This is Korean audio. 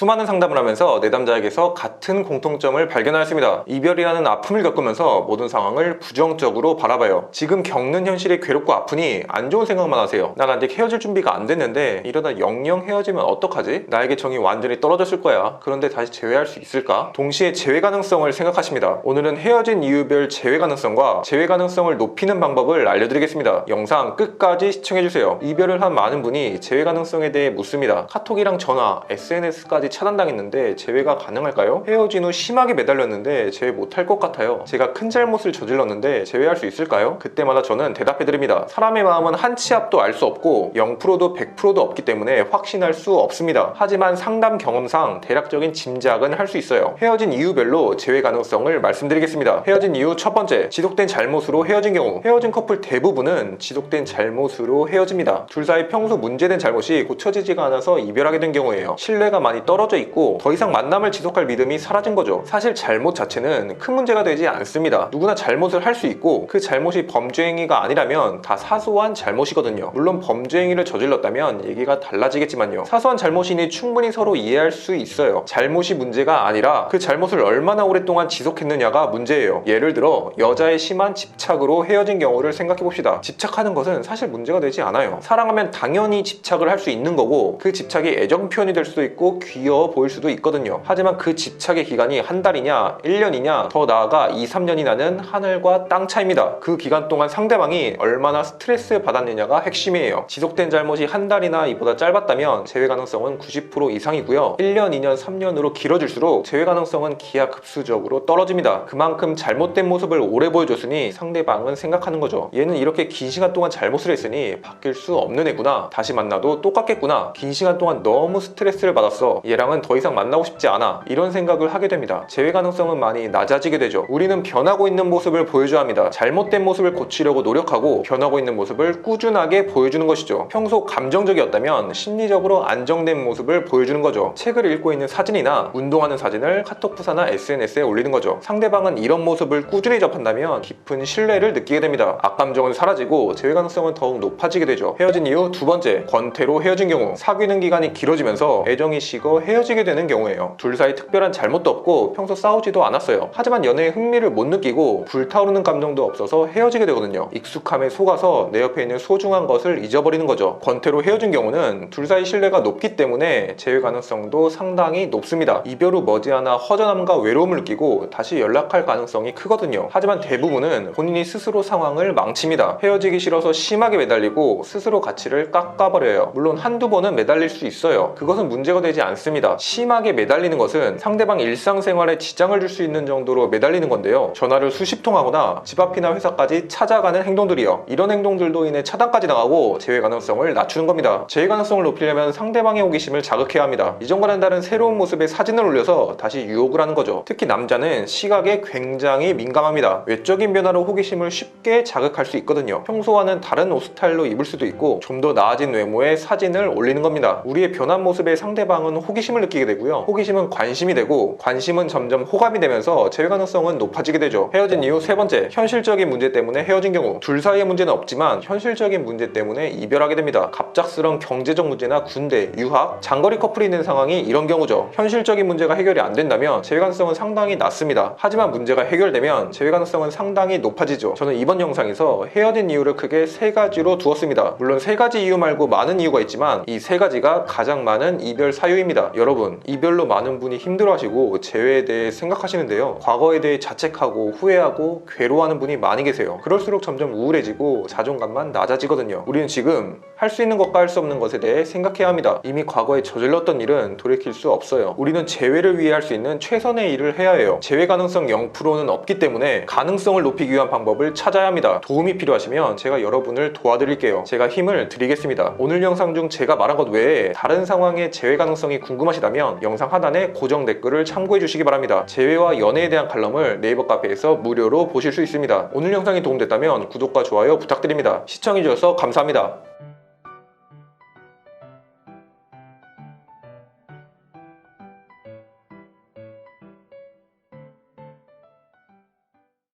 수많은 상담을 하면서 내담자에게서 같은 공통점을 발견하였습니다. 이별이라는 아픔을 겪으면서 모든 상황을 부정적으로 바라봐요. 지금 겪는 현실이 괴롭고 아프니 안 좋은 생각만 하세요. 난 아직 헤어질 준비가 안 됐는데 이러다 영영 헤어지면 어떡하지? 나에게 정이 완전히 떨어졌을 거야. 그런데 다시 재회할 수 있을까? 동시에 재회 가능성을 생각하십니다. 오늘은 헤어진 이유별 재회 가능성과 재회 가능성을 높이는 방법을 알려드리겠습니다. 영상 끝까지 시청해주세요. 이별을 한 많은 분이 재회 가능성에 대해 묻습니다. 카톡이랑 전화, SNS까지 차단당했는데 재회가 가능할까요? 헤어진 후 심하게 매달렸는데 재회 못할 것 같아요. 제가 큰 잘못을 저질렀는데 재회할 수 있을까요? 그때마다 저는 대답해드립니다. 사람의 마음은 한 치 앞도 알 수 없고 0%도 100%도 없기 때문에 확신할 수 없습니다. 하지만 상담 경험상 대략적인 짐작은 할 수 있어요. 헤어진 이유별로 재회 가능성을 말씀드리겠습니다. 헤어진 이유 첫 번째, 지속된 잘못으로 헤어진 경우. 헤어진 커플 대부분은 지속된 잘못으로 헤어집니다. 둘 사이 평소 문제된 잘못이 고쳐지지가 않아서 이별하게 된 경우예요. 신뢰가 많이 떨어져 있고 더 이상 만남을 지속할 믿음이 사라진 거죠. 사실 잘못 자체는 큰 문제가 되지 않습니다. 누구나 잘못을 할 수 있고 그 잘못이 범죄 행위가 아니라면 다 사소한 잘못이거든요. 물론 범죄 행위를 저질렀다면 얘기가 달라지겠지만요. 사소한 잘못이니 충분히 서로 이해할 수 있어요. 잘못이 문제가 아니라 그 잘못을 얼마나 오랫동안 지속했느냐가 문제예요. 예를 들어 여자의 심한 집착으로 헤어진 경우를 생각해봅시다. 집착하는 것은 사실 문제가 되지 않아요. 사랑하면 당연히 집착을 할 수 있는 거고 그 집착이 애정 표현이 될 수도 있고 귀여워 보일 수도 있거든요. 하지만 그 집착의 기간이 한 달이냐 1년이냐 더 나아가 2, 3년이 나는 하늘과 땅 차이입니다. 그 기간 동안 상대방이 얼마나 스트레스 받았느냐가 핵심이에요. 지속된 잘못이 한 달이나 이보다 짧았다면 재회 가능성은 90% 이상이고요. 1년, 2년, 3년으로 길어질수록 재회 가능성은 기하급수적으로 떨어집니다. 그만큼 잘못된 모습을 오래 보여줬으니 상대방은 생각하는 거죠. 얘는 이렇게 긴 시간 동안 잘못을 했으니 바뀔 수 없는 애구나. 다시 만나도 똑같겠구나. 긴 시간 동안 너무 스트레스를 받았어. 얘랑은 더 이상 만나고 싶지 않아. 이런 생각을 하게 됩니다. 재회 가능성은 많이 낮아지게 되죠. 우리는 변하고 있는 모습을 보여줘야 합니다. 잘못된 모습을 고치려고 노력하고 변하고 있는 모습을 꾸준하게 보여주는 것이죠. 평소 감정적이었다면 심리적으로 안정된 모습을 보여주는 거죠. 책을 읽고 있는 사진이나 운동하는 사진을 카톡 프사나 SNS에 올리는 거죠. 상대방은 이런 모습을 꾸준히 접한다면 깊은 신뢰를 느끼게 됩니다. 악감정은 사라지고 재회 가능성은 더욱 높아지게 되죠. 헤어진 이유 두 번째, 권태로 헤어진 경우. 사귀는 기간이 길어지면서 애정이 식어 헤어지게 되는 경우예요. 둘 사이 특별한 잘못도 없고 평소 싸우지도 않았어요. 하지만 연애에 흥미를 못 느끼고 불타오르는 감정도 없어서 헤어지게 되거든요. 익숙함에 속아서 내 옆에 있는 소중한 것을 잊어버리는 거죠. 권태로 헤어진 경우는 둘 사이 신뢰가 높기 때문에 재회 가능성도 상당히 높습니다. 이별 후 머지않아 허전함과 외로움을 느끼고 다시 연락할 가능성이 크거든요. 하지만 대부분은 본인이 스스로 상황을 망칩니다. 헤어지기 싫어서 심하게 매달리고 스스로 가치를 깎아버려요. 물론 한두 번은 매달릴 수 있어요. 그것은 문제가 되지 않습니다. 심하게 매달리는 것은 상대방 일상생활에 지장을 줄 수 있는 정도로 매달리는 건데요. 전화를 수십 통 하거나 집 앞이나 회사까지 찾아가는 행동들이요. 이런 행동들도 인해 차단까지 당하고 재회 가능성을 낮추는 겁니다. 재회 가능성을 높이려면 상대방의 호기심을 자극해야 합니다. 이전과는 다른 새로운 모습의 사진을 올려서 다시 유혹을 하는 거죠. 특히 남자는 시각에 굉장히 민감합니다. 외적인 변화로 호기심을 쉽게 자극할 수 있거든요. 평소와는 다른 옷 스타일로 입을 수도 있고 좀 더 나아진 외모의 사진을 올리는 겁니다. 우리의 변한 모습에 상대방은 호기심을 느끼게 되고요. 호기심은 관심이 되고 관심은 점점 호감이 되면서 재회 가능성은 높아지게 되죠. 헤어진 이유 세 번째, 현실적인 문제 때문에 헤어진 경우. 둘 사이의 문제는 없지만 현실적인 문제 때문에 이별하게 됩니다. 갑작스러운 경제적 문제나 군대, 유학, 장거리 커플이 있는 상황이 이런 경우죠. 현실적인 문제가 해결이 안 된다면 재회 가능성은 상당히 낮습니다. 하지만 문제가 해결되면 재회 가능성은 상당히 높아지죠. 저는 이번 영상에서 헤어진 이유를 크게 세 가지로 두었습니다. 물론 세 가지 이유 말고 많은 이유가 있지만 이 세 가지가 가장 많은 이별 사유입니다. 여러분, 이별로 많은 분이 힘들어하시고 재회에 대해 생각하시는데요. 과거에 대해 자책하고 후회하고 괴로워하는 분이 많이 계세요. 그럴수록 점점 우울해지고 자존감만 낮아지거든요. 우리는 지금 할 수 있는 것과 할 수 없는 것에 대해 생각해야 합니다. 이미 과거에 저질렀던 일은 돌이킬 수 없어요. 우리는 재회를 위해 할 수 있는 최선의 일을 해야 해요. 재회 가능성 0%는 없기 때문에 가능성을 높이기 위한 방법을 찾아야 합니다. 도움이 필요하시면 제가 여러분을 도와드릴게요. 제가 힘을 드리겠습니다. 오늘 영상 중 제가 말한 것 외에 다른 상황의 재회 가능성이 궁금하시다면 영상 하단에 고정 댓글을 참고해 주시기 바랍니다. 재회와 연애에 대한 칼럼을 네이버 카페에서 무료로 보실 수 있습니다. 오늘 영상이 도움됐다면 구독과 좋아요 부탁드립니다. 시청해 주셔서 감사합니다.